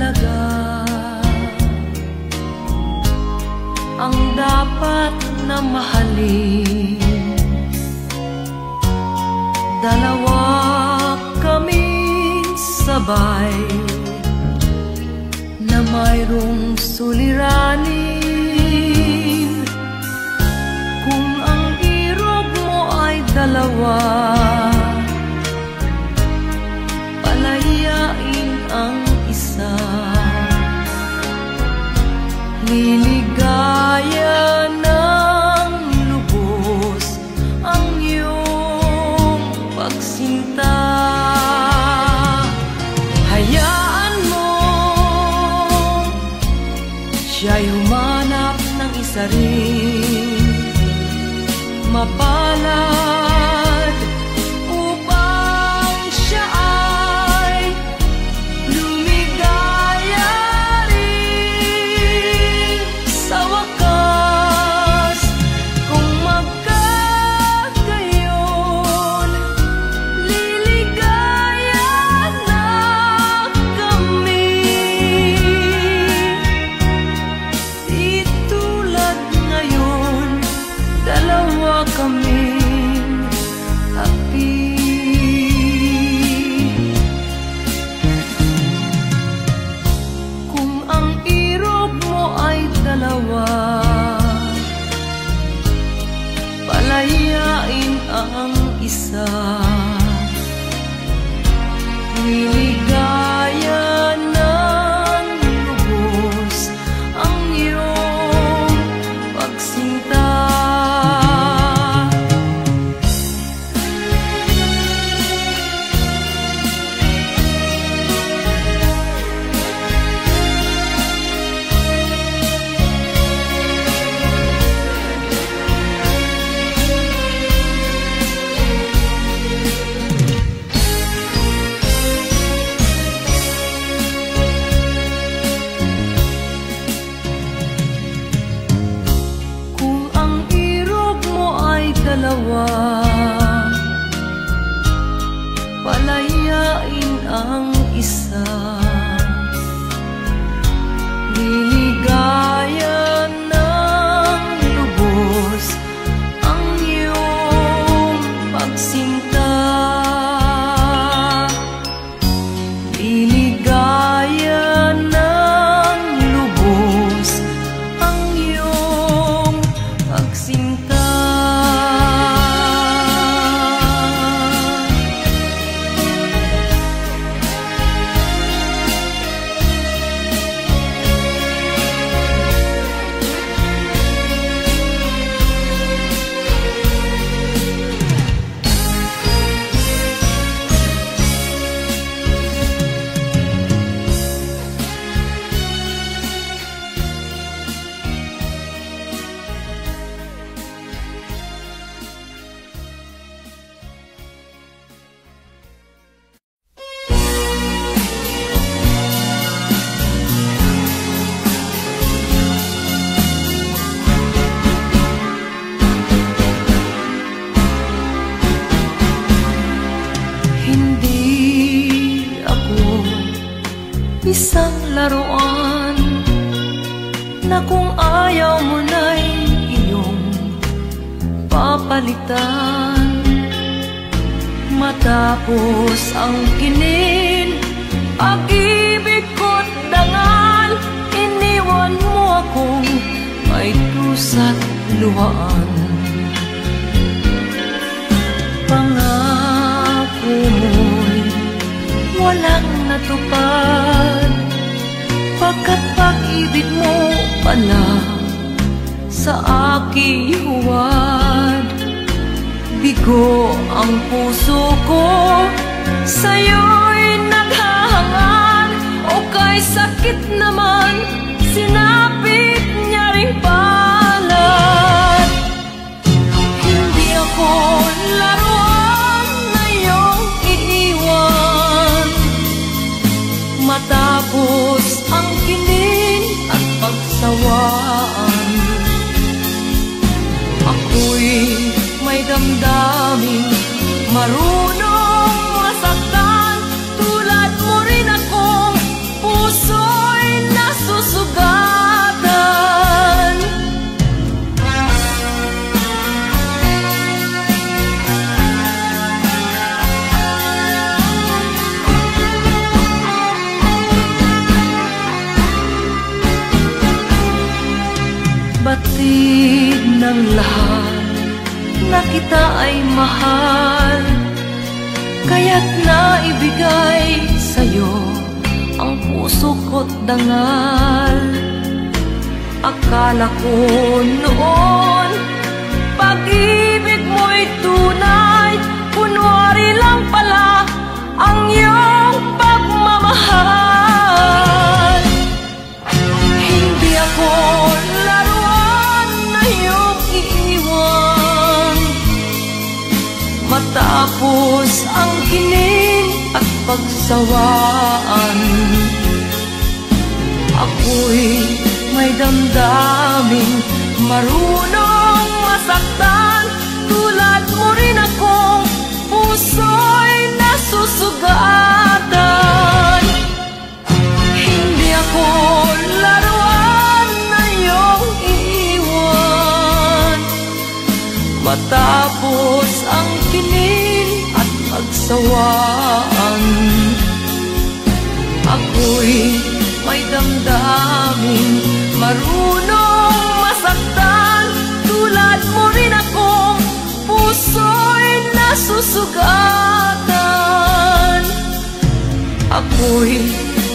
talaga ang dapat na mahalin. Dalawa kaming sabay na mayroong suliranin. Kung ang irog mo ay dalawa, palayain ang isa. Liligaya ng lubos ang iyong pagsinta. Hayaan mo siya'y humanap ng isa rin mapalad upang siya ay lumigaya rin sa wakas. Kung magkagayon, liligaya na kami. Di tulad ngayon, dalawa kaming api. Kung ang irog mo ay dalawa, palayain ang isa. Liligaya ng lubos ang iyong pagsinta. Kung ang irog mo ay dalawa, palayain ang isa. Liligaya ng lubos ang iyong pagsinta. Liligaya ng lubos ang iyong pagsinta. Hindi ako isang laruan na kung ayaw mo na'y iyong papalitan. Matapos ang kinin, pag-ibig ko't dangal, iniwan mo akong may dusa't luhaan. Pangako mo'y walang natupad, pagkat pag-ibig mo pala sa aking huwad. Bigo ang puso ko, sa'yo'y naghahangad, o kay sakit naman, sinapit niya ring palad. Hindi ako laruan na iyong iiwan, matapos ang kinin at pagsawaan. Ako'y may damdaming marunong masaktan, tulad mo rin akong puso Susid ng lahat na kita ay mahal, kaya't naibigay sa'yo ang puso ko't dangal. Akala ko noon pag-ibig mo'y tunay, kunwari lang pala ang iyong pagmamahal. Hindi ako laruan na iyong iiwan, matapos ang kining at pagsawaan. Ako'y may damdaming marunong masaktan, tulad mo rin akong puso'y nasusugatan. Hindi ako laruan na iyong iiwan, matapos ang kining at pagsawaan. Ako'y may damdaming marunong masaktan, tulad mo rin akong puso'y nasusugatan. Ako'y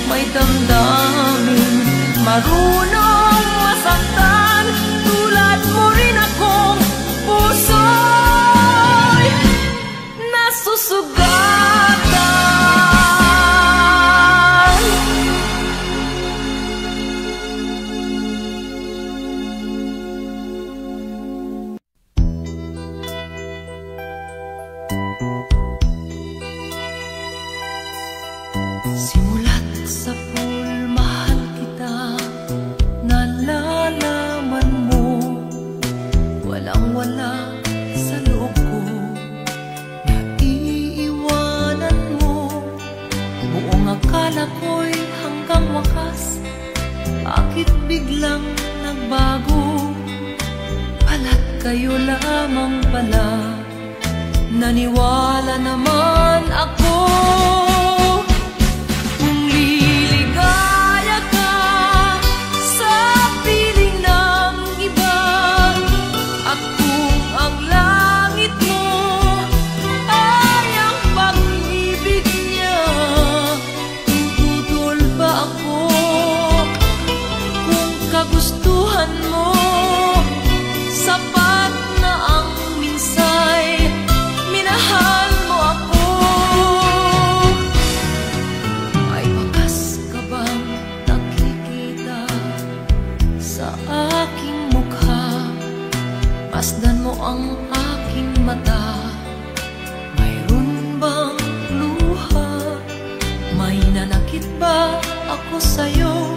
may damdaming marunong masaktan, tulad mo rin akong puso'y nasusugatan. Simulat sa pool, mahal kita, nalalaman mo, walang-wala sa loob ko, naiiwanan mo. Buong akala ko'y hanggang wakas, bakit biglang nagbago? Pala't kayo lamang pala, naniwala naman ako. Masdan mo ang aking mata, mayroon bang luha? May nanakit ba ako sa'yo?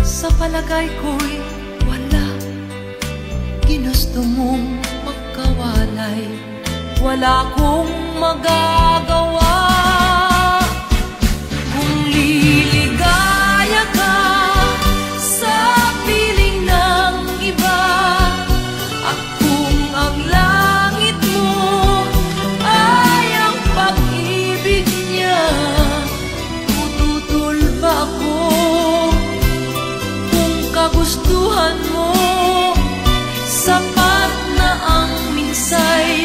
Sa palagay ko'y wala. Ginusto mong magkawalay, wala akong magagawa. Kung liligaya ka sa piling ng iba, ang langit mo ay ang pag-ibig niya, tututol ba ako? Kung kagustuhan mo, sapat na ang minsay,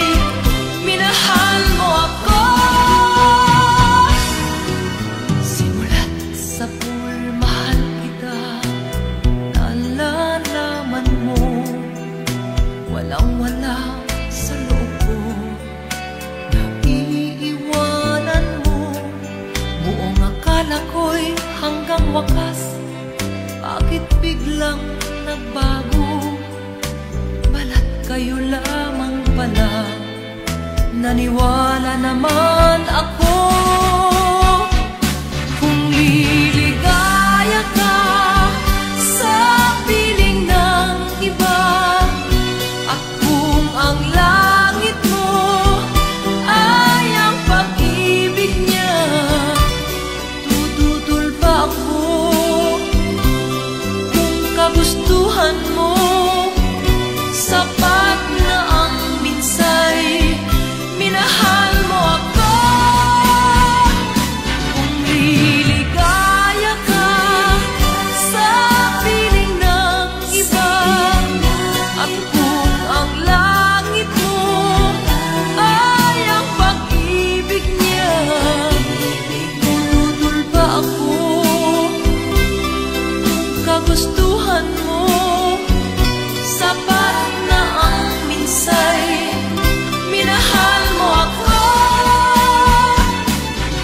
minahal mo ako. Simulat sa pool, mahal kita, nalalaman mo, walang-wala sa loob ko, naiiwanan mo. Buong akala ko'y hanggang wakas, bakit biglang nagbago? Balat kayo lamang pala, naniwala naman ako. Kung liligaya ka sa piling ng iba, ang langit mo ay ang pag-ibig niya, tututol ba ako? Kung kagustuhan mo, sapat na ang minsay, minahal mo ako. Kung liligaya kagustuhan mo. Sapat na ang minsay, minahal mo ako.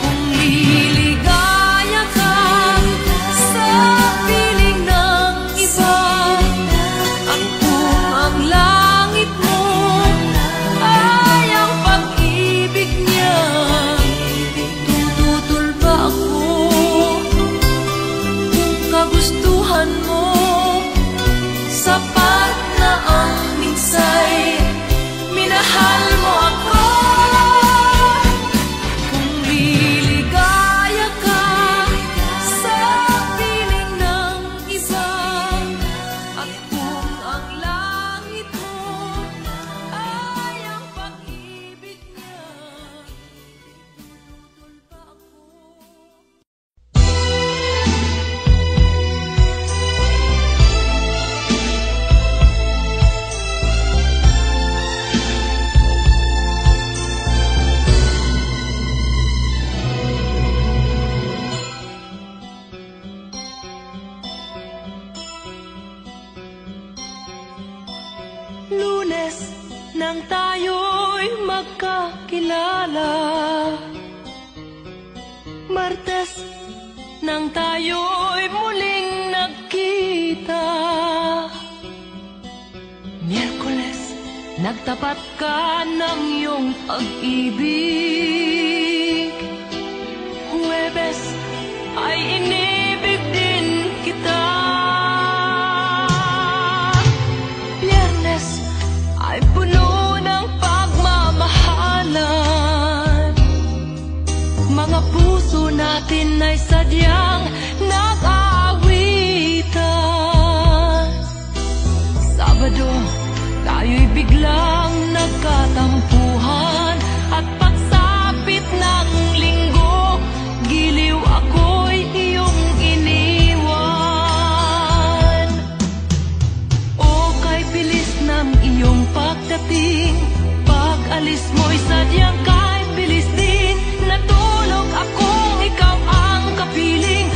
Kung liligaya ka sa piling ng iba, at kung ang langit mo ay ang pag-ibig niya, tututol ba ako? Kung kagustuhan mo, sapat na ang minsay, minahal mo ako. Kung liligaya ka sa piling ng iba, at kung ang langit mo ay ang pag-ibig niya, tututol ba ako? Lunes nang tayo'y magkakilala, Martes nang tayo'y muling nagkita, Miyerkules nagtapat ka ng iyong pag-ibig, Huwebes ay inibig din kita, Biyernes ay puno ng pagmamahalan. Mga puso natin ay sadyang nag-aawitan. Sabado, tayo'y biglang nagkatampuhan, at pagsapit ng linggo, giliw ako'y iyong iniwan. O kay bilis ng iyong pagdating, pag-alis mo'y sadyang kay bilis din. Natulog akong ikaw ang kapiling,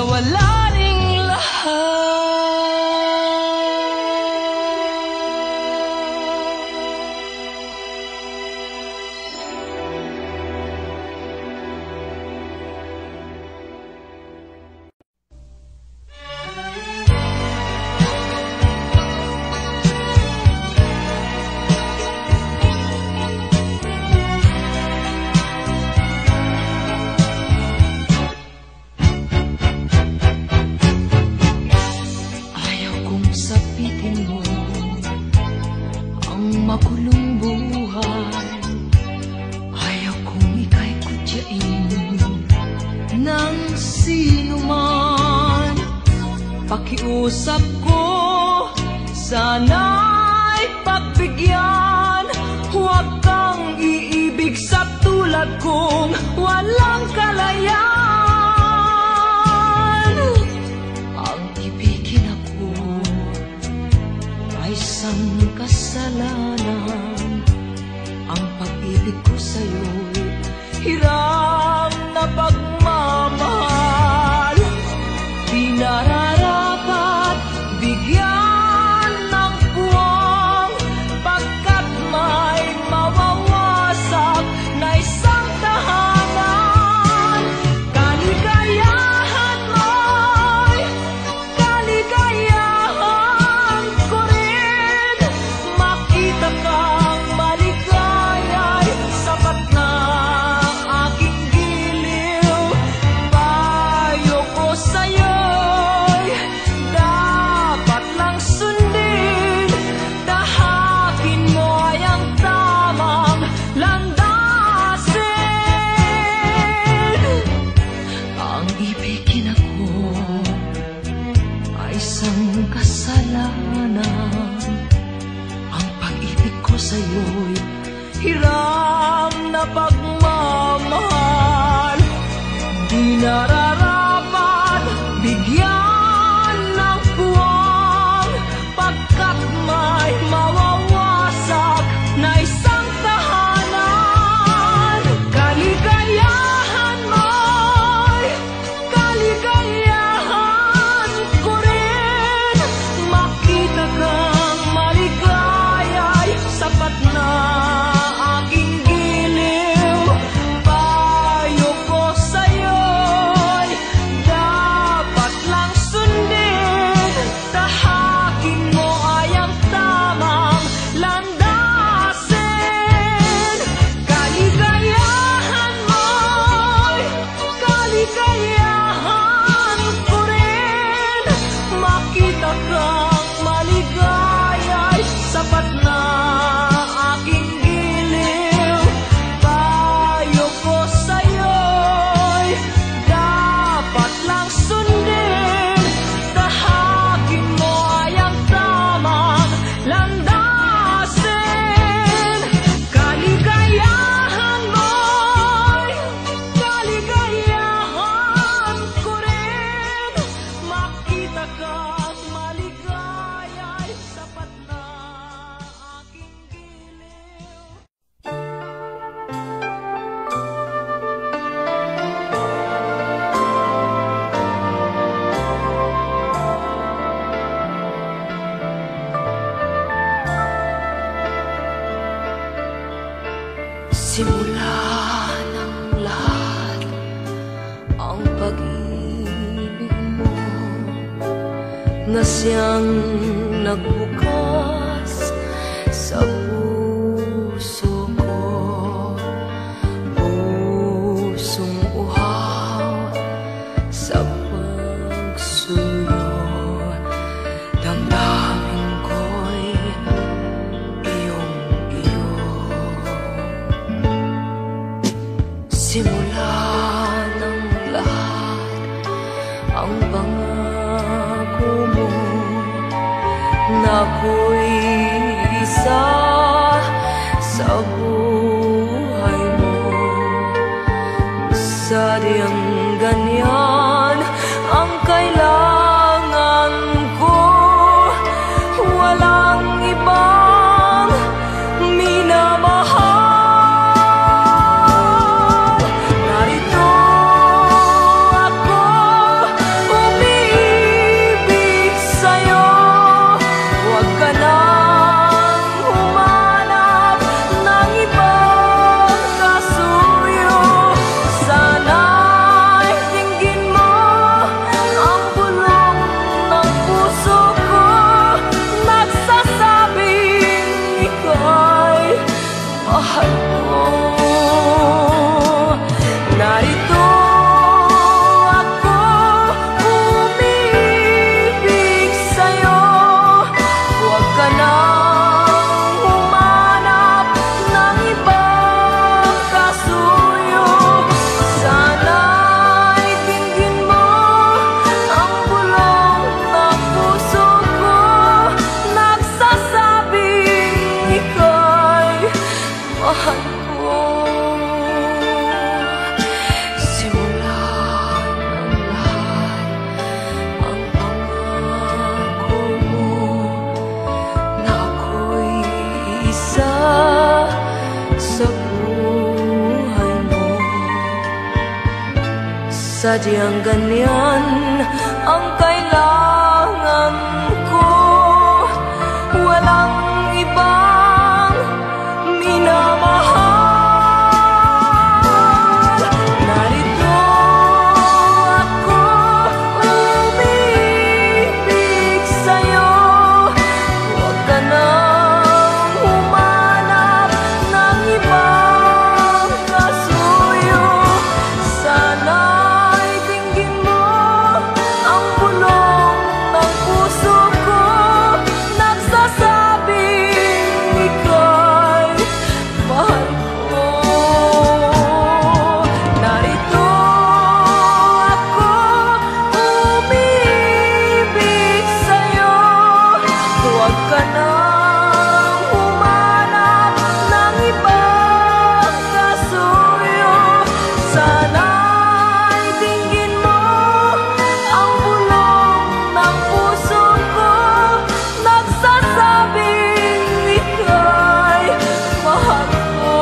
pagkawala ring lahat. Makulong buhay, ayaw kong ika'y kutyain ng sino man. Pakiusap ko, sana'y pagbigyan. Huwag kang iibig sa tulad kong walang kalayaan. Ang ibigin ako ay isang kasalanan. Ang pag-ibig ko sa'yo'y hiram na pagmamahal. Di nararapat bigyan ng puwang, pagkat may mawawasak na isang tahanan. Kaligayahan mo'y kaligayahan ko rin. Makita kang maligaya'y sapat na aking giliw. Payo ko sa'yo'y dapat lang sundin. Tahakin mo ay ang tamang landasin. Ang ibigin ako ay isang kasalanan. Ang pag-ibig ko sa'yo'y hiram na pagmamahal. Di nararapat bigyan ng puwang, pagkat may mawawasak na isang tahanan. Kaligayahan mo'y kaligayahan ko rin. Makita kang maligaya'y sapat na aking giliw. Payo ko sa'yo'y dapat lang sundin. Tahakin mo ay ang tamang landasin. Kaligayahan mo'y kaligayahan ko rin. Makita kang maligaya'y sapat na aking giliw. Payo ko sa'yo'y dapat lang sundin. Tahakin mo ay ang tamang landasin. Kaligayahan mo'y kaligayahan ko rin. Makita kang maligaya'y sapat na aking giliw. Simula ng lahat ang pag-ibig mo na siyang nagbukas sa puso ko. Pusong uhaw sa pagsuyo, damdamin ko'y iyong-iyo. Simula ng lahat ang pangako mo na ako'y isa sa buhay mo. Sadyang ganyan ang kailangan ko, walang ibang minamahal. Narito ako sadyang ganyan ang kailangan ko. Walang ibang minamahal. Narito ako umibig sa'yo. Huwag ka nang humanap ng ibang kasuyo. Sana'y tingin mo ang bulong ng puso ko, nagsasabing ika'y mahal ko. Narito ako umibig sa'yo. Huwag ka nang humanap ng ibang kasuyo. Sana'y tingin mo ang bulong ng puso ko, nagsasabing ika'y mahal ko.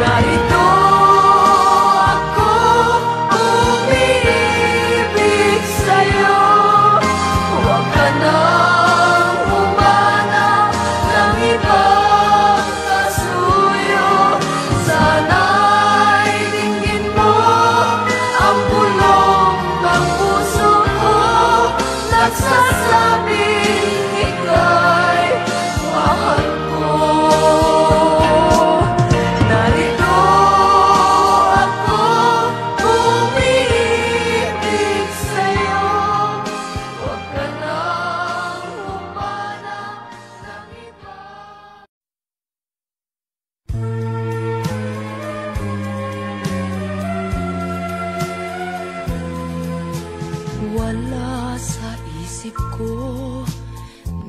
Narito ako umibig sa'yo. Huwag ka nang humanap ng ibang kasuyo. Sana'y tingin mo ang bulong ng puso ko, nagsasabing ika'y mahal ko. Narito ako umibig sa'yo. Huwag ka nang humanap ng iba. Wala sa isip ko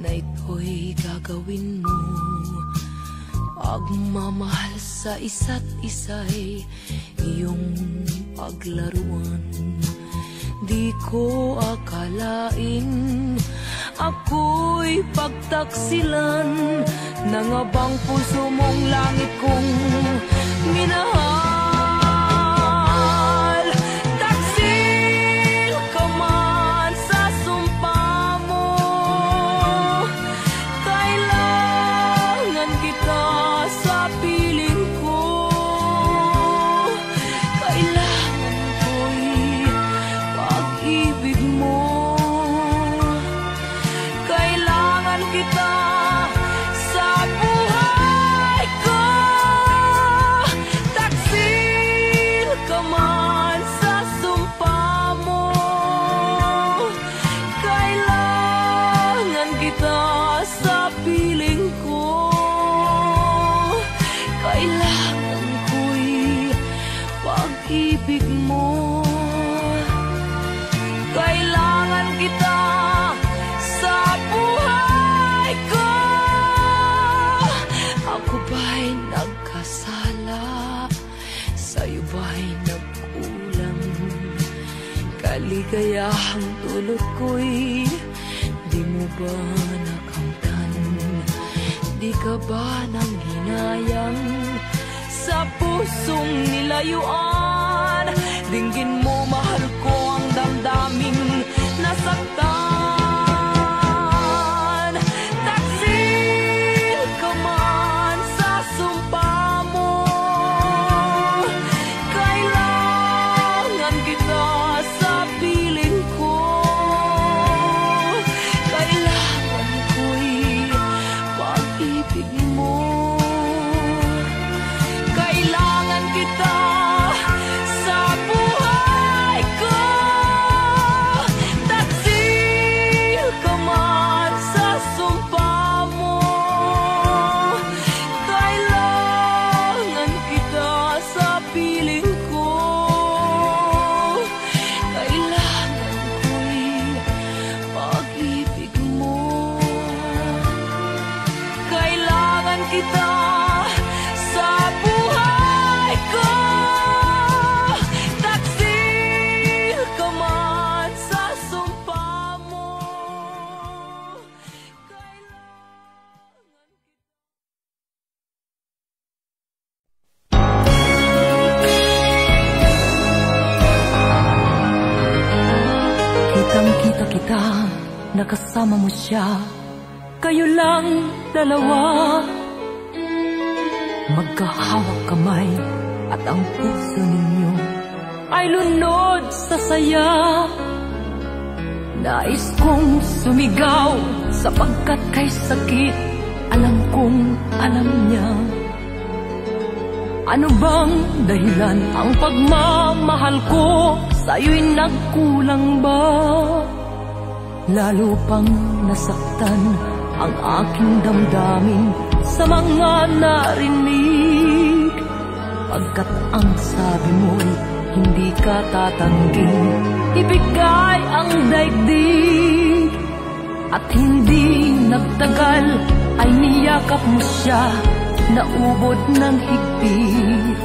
na ito'y gagawin mo. Pagmamahal sa isa't isa'y iyong paglaruan. Di ko akalain ako'y pagtaksilan ng abang puso mong langit kong minahal. Taksil ka man sa sumpa mo, kailangan kita sa piling ko. Kailangan ko'y pag-ibig mo. Kailangan kita sa buhay ko. Taksil ka man sa sumpa mo, kailangan kita sa piling ko. Kailangan ko'y pag-ibig mo. Kailangan kita sa buhay ko. Ako ba'y nagkasala? Sa'yo ba'y nagkulang? Kaligayahang dulot ko'y di mo ba nakamtan? Di ka ba nang hinayang sa pusong nilayuan? Dinggin mo, mahal ko, ang damdaming nasaktan. Taksil ka man sa sumpa mo, kailangan kita sa piling ko. Kailangan ko'y pag-ibig mo. Kailangan kita sa buhay kita nakasama mo siya, kayo lang dalawa, magkahawak kamay at ang puso ninyo ay lunod sa saya. Nais kong sumigaw sapagkat kay sakit alam kong alam niya. Ano bang dahilan ang pagmamahal ko sa'yo'y nagkulang ba? Lalo pang nasaktan ang aking damdamin sa mga narinig, pagkat ang sabi mo'y hindi ka tatangging ibigay ang daigdig. At hindi nagtagal ay niyakap mo siya, naubod ng higpit.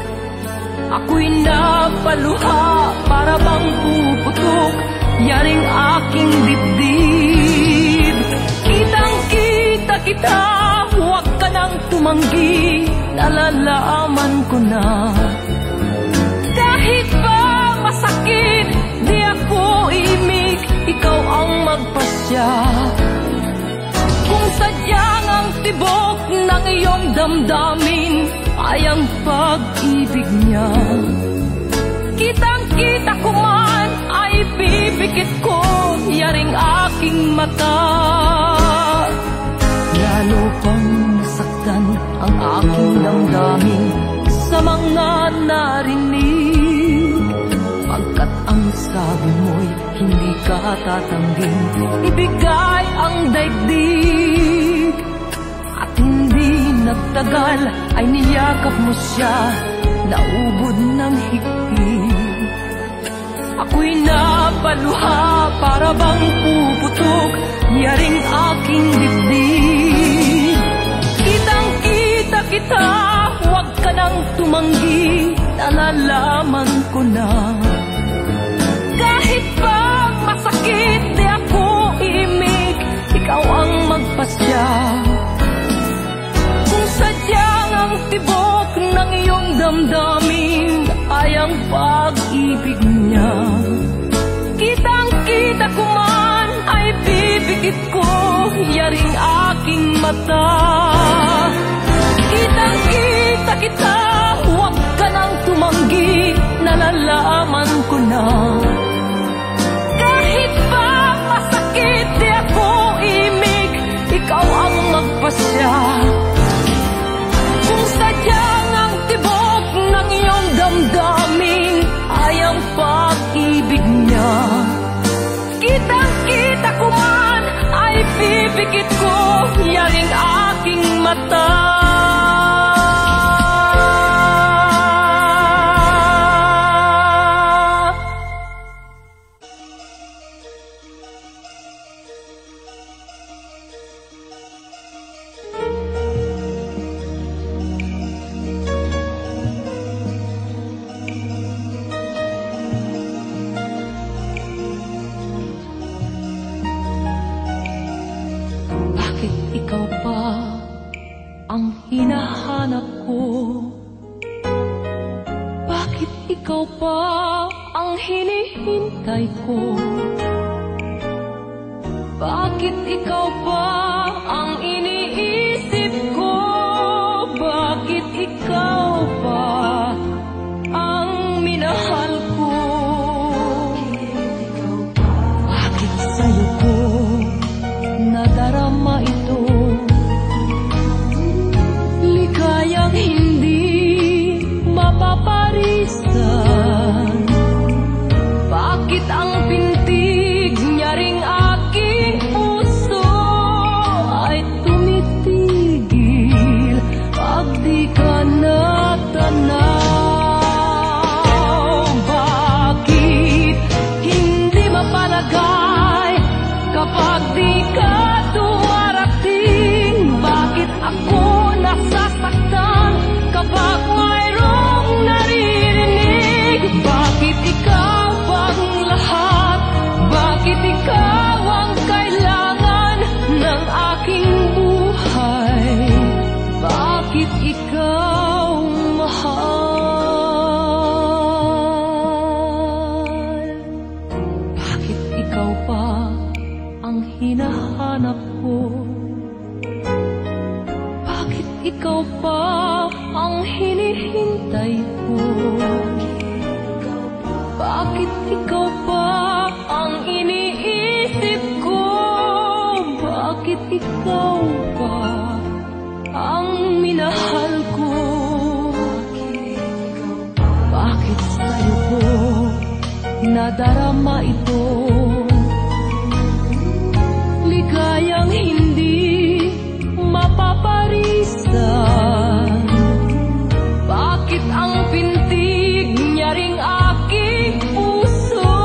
Ako'y napaluha para bang puputok yaring aking dibdib. Kitang-kita kita, huwag ka nang tumanggi, nalalaman ko na. Kahit ba masakit, di ako imig, ikaw ang magpasya. Kung sadyang ang tibok ng iyong damdamin ay ang pag-ibig niya, kitang-kita ko man ay pipikit ko yaring aking mata. Lalo pang nasaktan ang aking damdamin sa mga narinig, pagkat ang sabi mo'y hindi ka tatangging ibigay ang daigdig. At hindi nagtagal ay niyakap mo siya, naubod ng higpit. Ako'y napaluha para bang puputok yaring aking dibdib. Kitang-kita kita, huwag ka nang tumanggi, nalalaman ko na. Kahit pa masakit, di ako iimig, ikaw ang magpasya. Kung sadyang ang tibok ng iyong damdamin ay ang pag-ibig niya, kitang-kita ko man ay pipikit ko yaring aking mata. Kitang-kita kita, huwag ka nang tumanggi, nalalaman ko na. Kahit pa masakit, di ako imig, ikaw ang magpasya. Kung sadyang ang tibok ng iyong damdamin ay ang pag-ibig niya, kitang-kita ko man ay pipikit ko yaring aking mata. Ikaw pa ang hinahanap ko? Bakit ikaw pa ang hinihintay ko? Bakit ikaw pa ang iniisip ko? Bakit ikaw pa ang minahal ko? Bakit sa'yo ko nadarama ito? Ligayang hindi mapaparisan. Bakit ang pintig niya ring aking puso ikaw pa ang hinihintay ko? Bakit ikaw pa ang iniisip ko? Bakit ikaw pa ang minahal ko? Bakit sa'yo ko nadarama ito? Ligayang hindi mapaparisan. Bakit ang pintig niya ring aking puso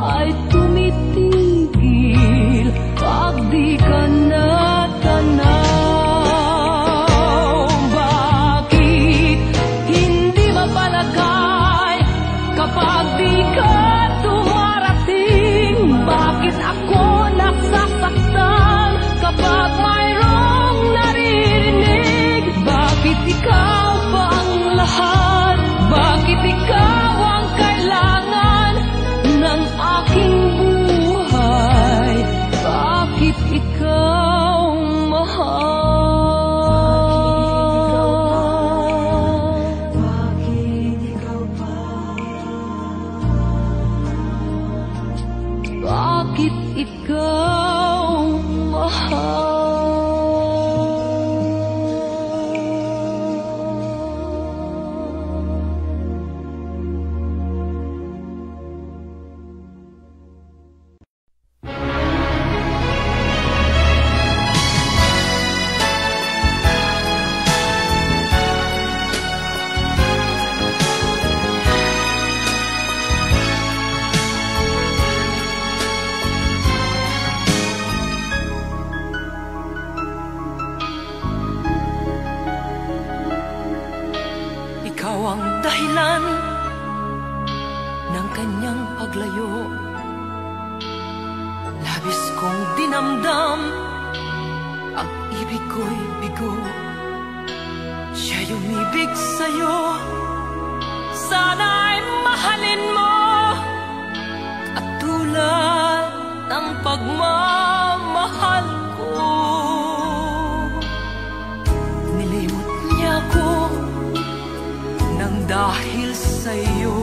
ay tumitigil pag di ka natanaw? Bakit hindi mapalagay kapag di ka dumarating? Bakit ako nagsasaktan kapag mayroong naririnig? Bakit ikaw pa ang lahat? Bakit ikaw ang kailangan ng aking buhay? Bakit ikaw mahal? Bakit ikaw pa? Bakit ikaw mahal? Ikaw ang dahilan ng kanyang paglayo. Labis kong dinamdam, ang ibig ko'y bigo. Siya'y umibig sa'yo, sana'y mahalin mo, katulad ng pagmamahal ko. Nilimot niya ko nang dahil sa'yo,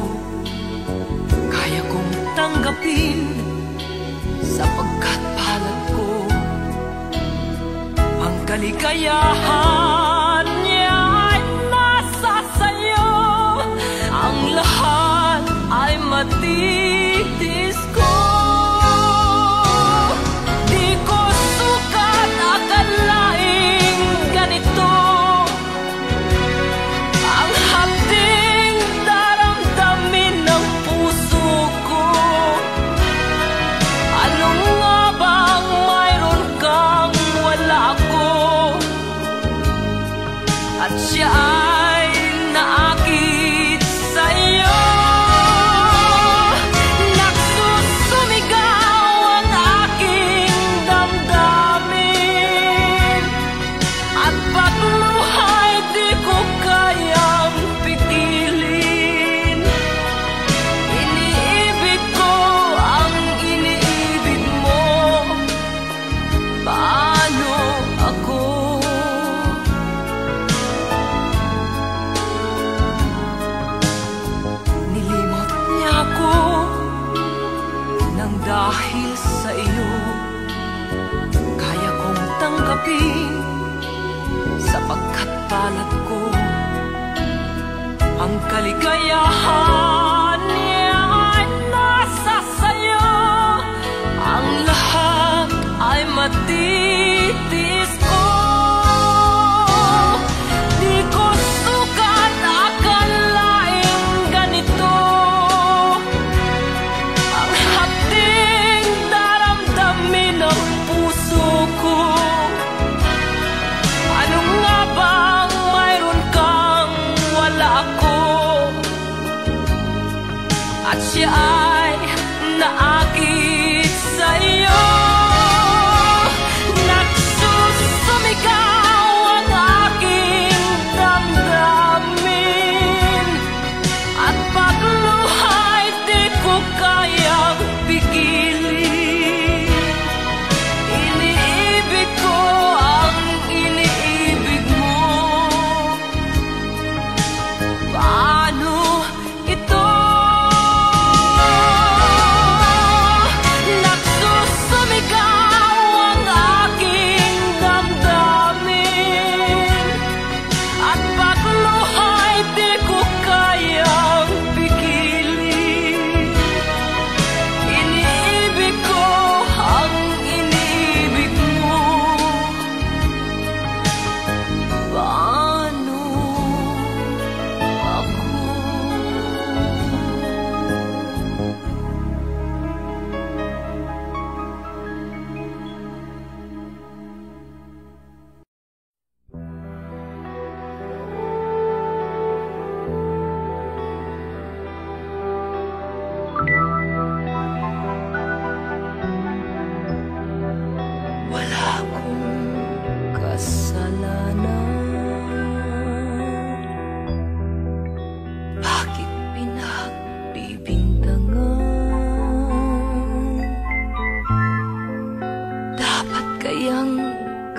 kaya kong tanggapin sapagkat palad ko. Ang kaligayahan niya ay nasa sa'yo, ang lahat ay matitis ko. Di ko sukat akalaing ganito ang hapding daramdamin ng puso ko. Ano nga bang mayroon kang wala ako? At siya ay naakit sa'yo. Nagsusumigaw ang aking damdamin, at pagluhay di ko kayang pigilin. Iniibig ko ang iniibig mo. Paano ako? Nilimot niya ako nang dahil sa iyo, kaya kong tanggapin sapagkat palad ko. Ang kaligayahan niya ay nasa sa'yo, ang lahat ay matitis ko. Di ko sukat akalaing ganito ang hapding daramdamin ng puso ko. Ano nga bang mayroon kang wala ako? At siya ay naakit sa'yo. Nagsusumigaw ang aking damdamin, at pagluhay di ko kayang pigilin. Iniibig ko ang iniibig mo.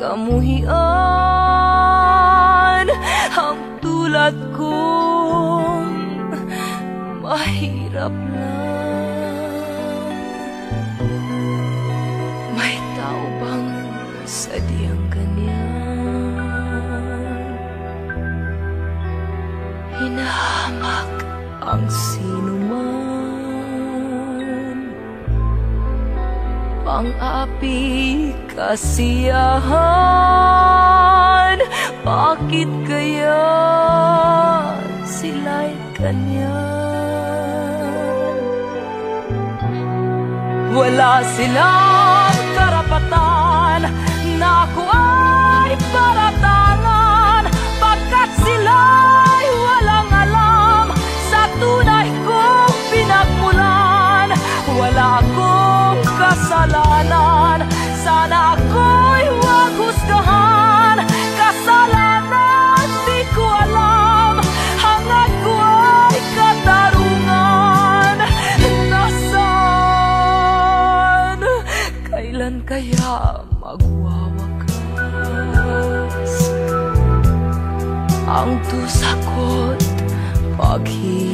kamuhian ang tulad kong mahirap lang. May tao bang sadyang ganyan? Hinahamak ang sinuman, pang-api kasiyahan. Bakit kaya sila'y ganyan? Wala silang karapatan na ako ay paratangan, pagkat sila'y walang alam sa tunay kong pinagmulan. Wala akong kasalanan, sana ako'y huwag husgahan. Kasalanan di ko alam, hangad ko ay katarungan. Nasaan? Kailan kaya magwawakas ang tusa ko't paghirap?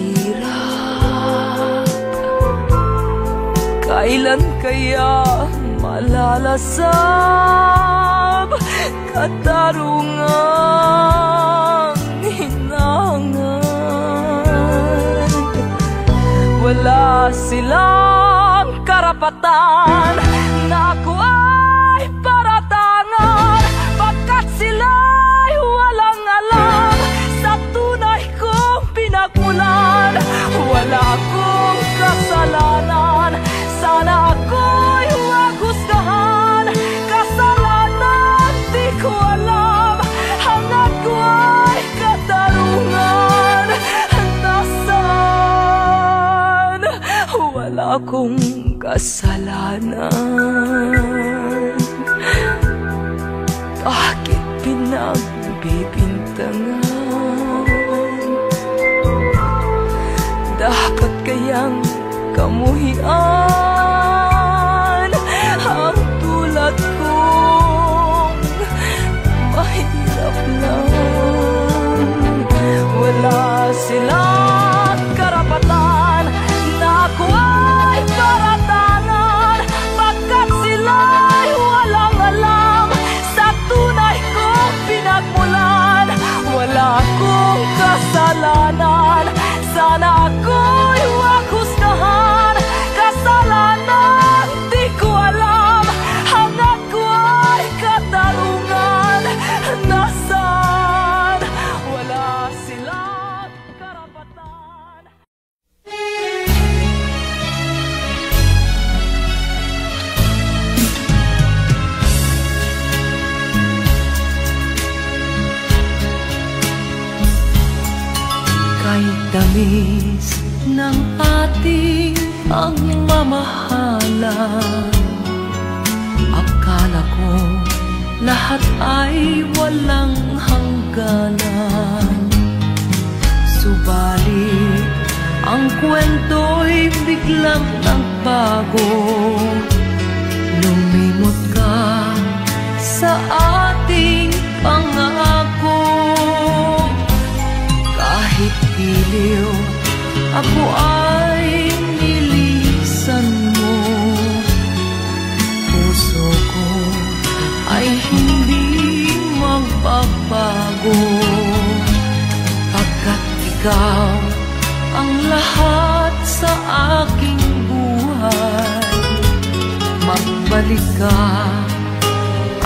Kailan kaya malalasap katarungang hinangan? Wala silang karapatan na ako ay paratangan, pagkat sila'y walang alam sa tunay kong pinagmulan. Wala akong kasalanan, sana ako'y huwag husgahan. Kasalanan di ko alam, hangad ko ay katarungan. Nasaan? Wala akong kasalanan, bakit pinagbibintangan? Dapat kayang kamuhian ang tulad kong mahirap lang. Wala silang karapatan na ako ay paratangan, pagkat sila'y walang alam sa tunay kong pinagmulan. Wala akong kasalanan, sana ako'y huwag husgahan. Kasalanan di ko alam, hangad ko ay katarungan. Nasaan? Wala silang karapatan. Kay tamis ng ating pagmamahalan, akala ko lahat ay walang hangganan. Subalit ang kwento'y biglang nagbago. Lumimot ka sa ating pangako. Kahit giliw ako ay nilisan mo, puso ko ay hindi magbabago. Pagkat ikaw ang lahat sa aking buhay, magbalik ka,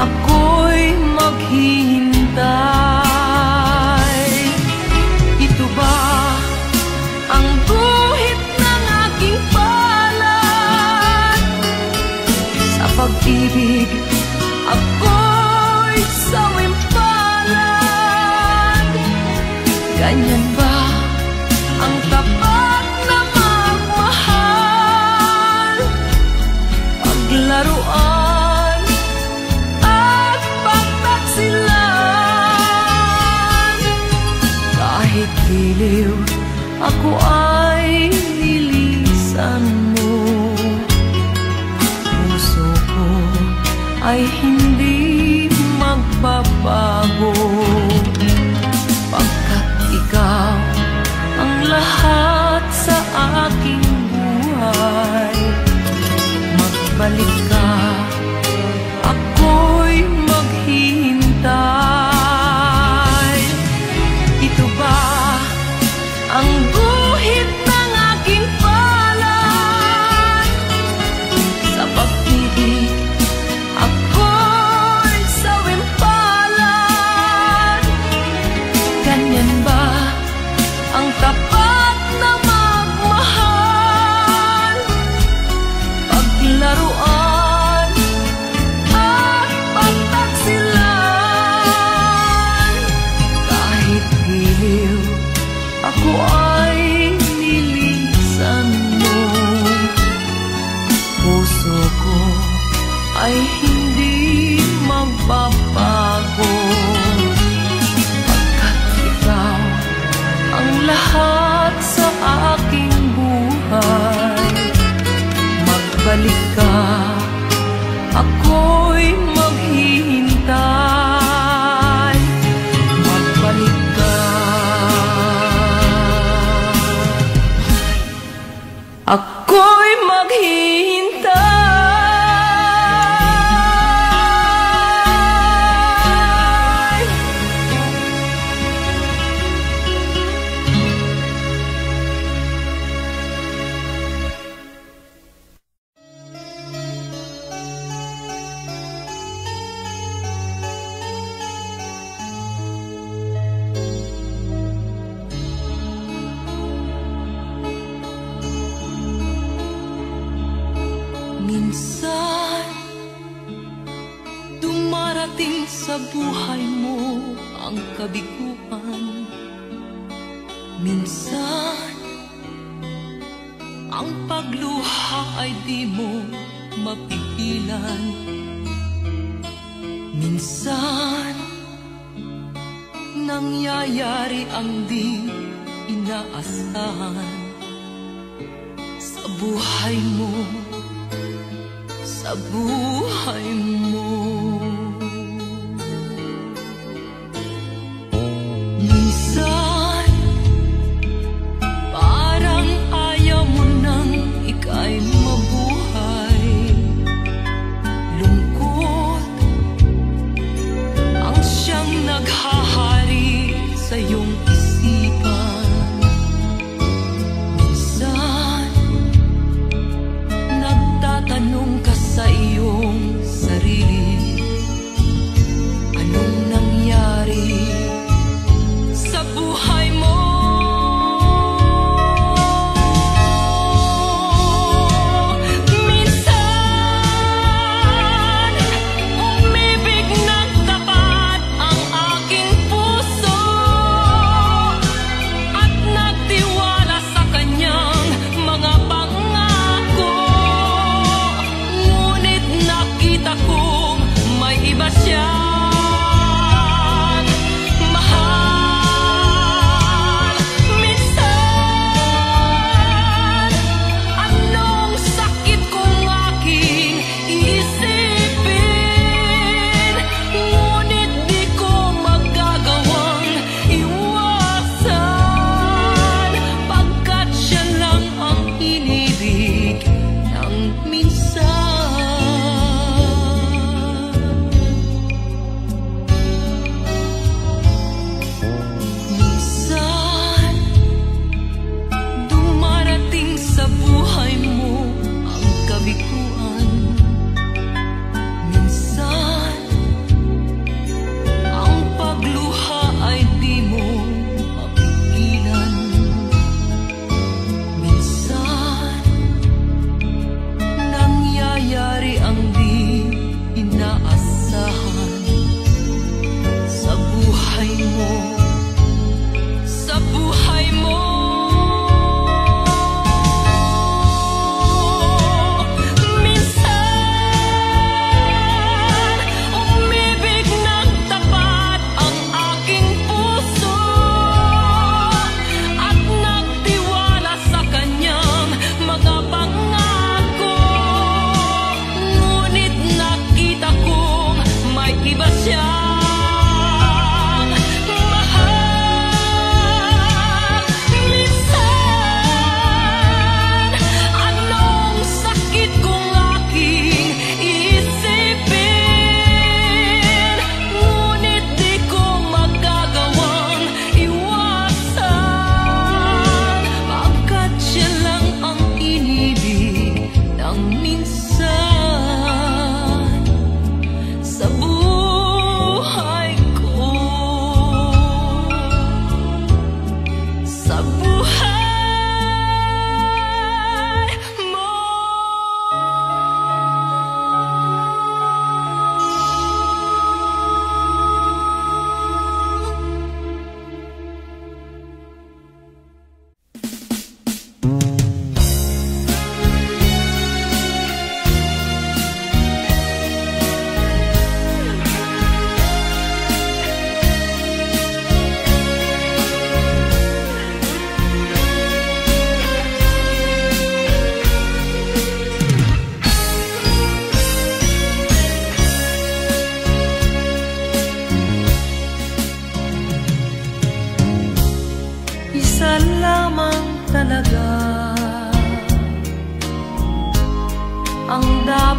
ako'y maghihintay. Ito ba ang guhit ng aking palad? Sa pag-ibig ako'y sawimpalad. Ganyan ba ang tapat na magmahal? Paglaruan at pagtaksilan. Kahit giliw ako ay nilisan mo, puso ko ay hindi mag magbago. Pagkat ikaw ang lahat sa aking buhay. Magbalik ka, ako'y maghihintay. Ito ba ang guhit ng aking palad? Sa pag-ibig ako'y sawimpalad. Ganyan ba ang tapat na magmahal? Paglaruan at pagtaksilan. Kahit giliw ako ay nilisan mo. Puso ko ay hindi magbabago. Pagkat ikaw ang lahat sa aking buhay. Magbalik ka, ako'y maghihintay. Magbalik ka, ako'y maghihintay. Minsan, dumarating sa buhay mo ang kabiguan. Minsan, ang pagluha ay di mo mapigilan. Minsan, nangyayari ang di inaasahan sa buhay mo. Sa buhay mo. Minsan, parang ayaw mo nang ika'y mabuhay. Lungkot ang siyang naghahari sa iyong isipan. Minsan, nagtatanong ka sa iyong sarili.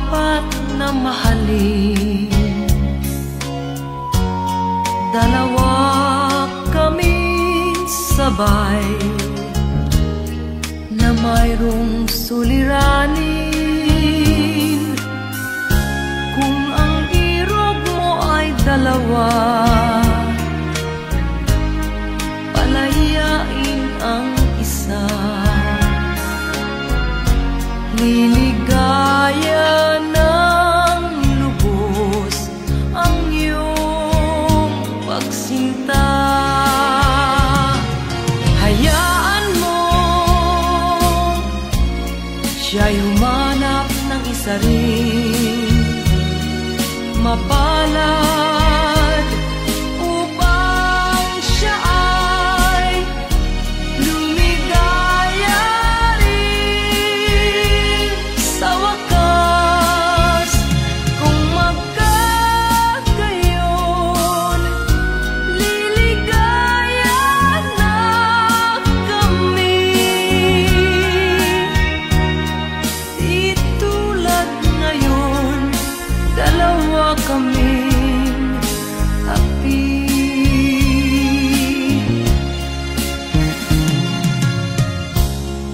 dapat na mahalin. Dalawa kaming sabay na mayroong suliranin. Kung ang irog mo ay dalawa, palayain ang isa. Liligaya ng lubos ang iyong pagsinta. Hayaan mo siya'y humanap ng isa rin, mapalad upang siya ay lumigaya rin sa wakas. Kung magkagayon, liligaya na kami. Di tulad ngayon, dalawa kaming happy.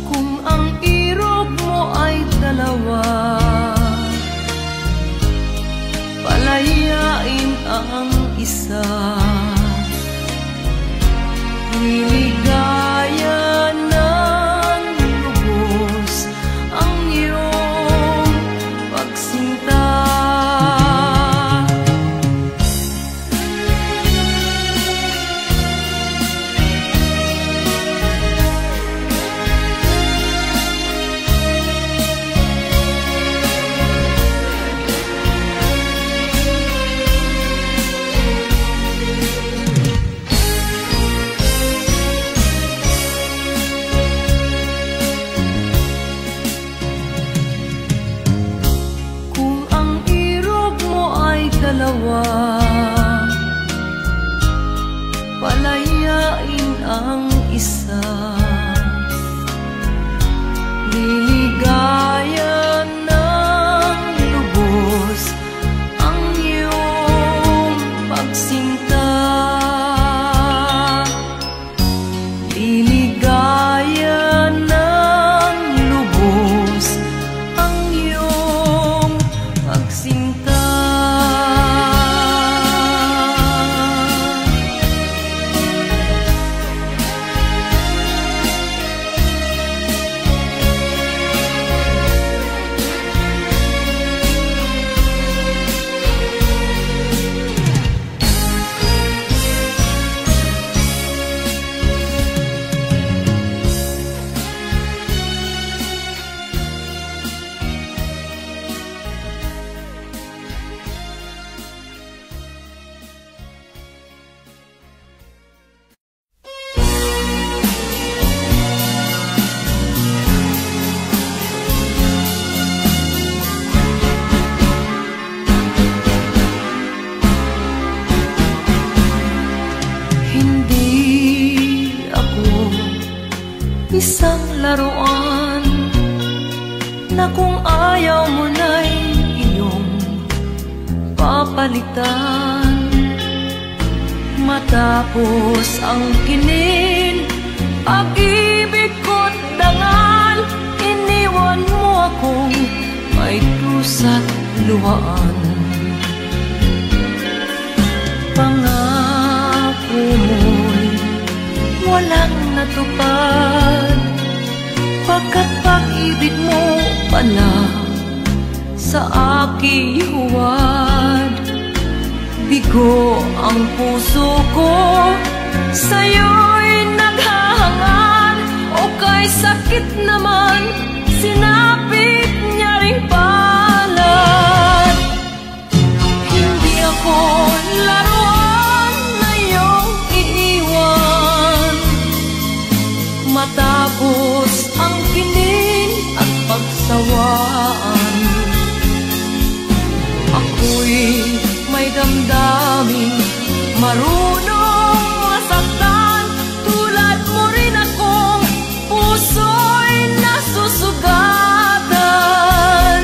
Kung ang irog mo ay dalawa, palayain ang isa. Liligaya ng lubos ang iyong pagsinta. Kung ang irog mo ay dalawa, palayain ang isa. Liligaya ng lubos ang iyong pagsinta. Liligaya ng lubos ang iyong pagsinta. Hindi ako isang laruan na kung ayaw mo na'y iyong papalitan. Matapos ang kinin, pag-ibig ko't dangal, iniwan mo akong may dusa't luhaan. Pangako mo'y walang natupad, pagkat pag-ibig mo pala sa aking huwad. Bigo ang puso ko, sa'yo'y naghahangad, o kay sakit naman, sinapit niya ring palad. Hindi ako laruan na iyong iiwan, matapos ang kining at pagsawaan. Ako'y may damdamin, marunong masaktan, tulad mo rin akong puso'y nasusugatan.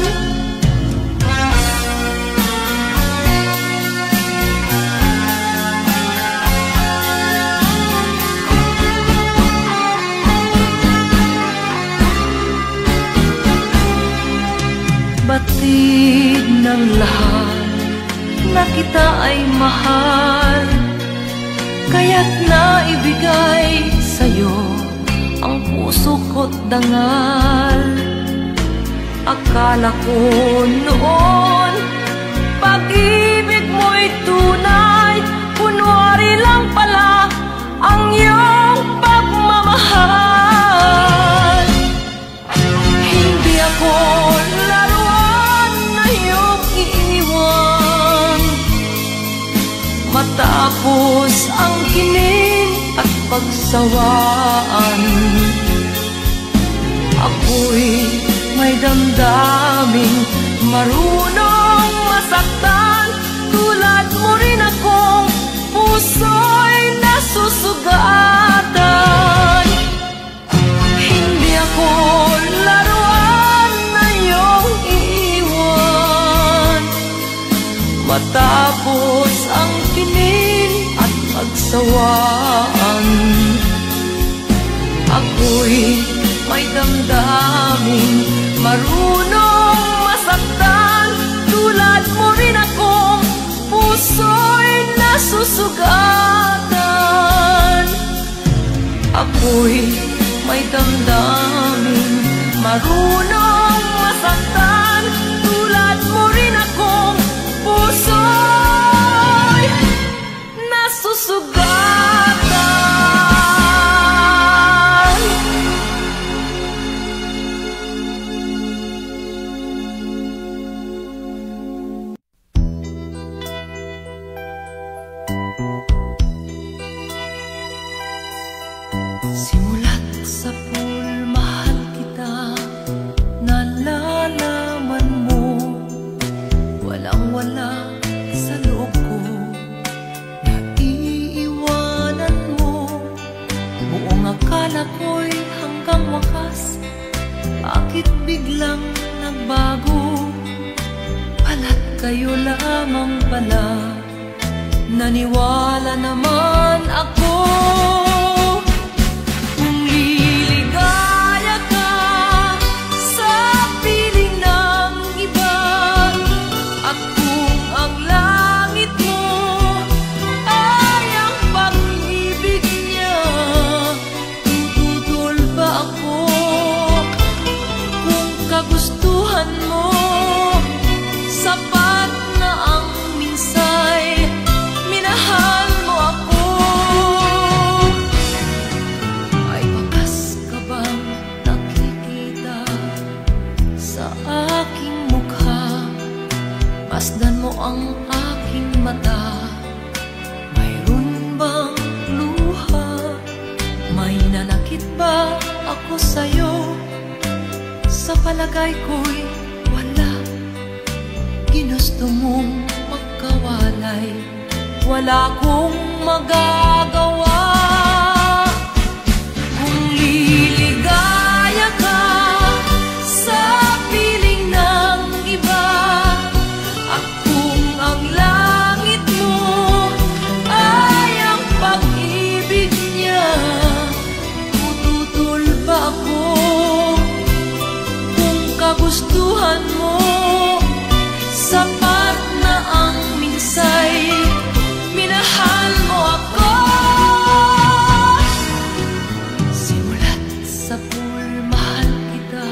Hatid ng lahat na kita ay mahal, kaya't naibigay sa'yo ang puso ko't dangal. Akala ko noon pag-ibig mo'y tunay, kunwari lang pala ang iyong pagmamahal. Hindi ako laruan na iyong iiwan, matapos ang kining at pagsawaan. Ako'y may damdaming marunong masaktan, tulad mo rin akong puso'y nasusugatan. Hindi ako laruan na iyong iiwan, matapos ang kinin at pagsawaan. Ako'y may damdaming marunong masaktan, tulad mo rin akong puso'y nasusugatan. Ako'y may damdaming marunong masaktan, tulad mo rin akong puso'y nasusugatan. Simulat sa pool, mahal kita, nalalaman mo, walang-wala sa loob ko, naiiwanan mo. Buong akala ko'y hanggang wakas, bakit biglang nagbago? Pala't kayo lamang pala, naniwala naman ako. Masdan mo ang aking mata, mayroon bang luha? May nanakit ba ako sa'yo? Sa palagay ko'y wala. Ginusto mong magkawalay, wala kong magagawa. Kung liligaya ka sa piling ng iba, at kung ang langit mo ay ang pag-ibig niya, tututol ba ako? Kung kagustuhan mo, sapat na ang minsay, minahal mo ako. Simulat sa pool, mahal kita,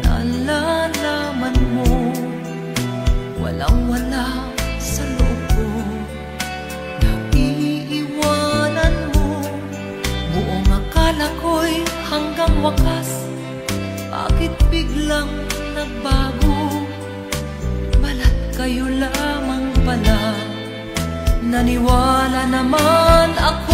nalalaman mo, walang-wala sa loob ko, naiiwanan mo. Buong akala ko'y hanggang wakas, bakit biglang nagbago? Balat kayo lamang pala, naniwala naman ako.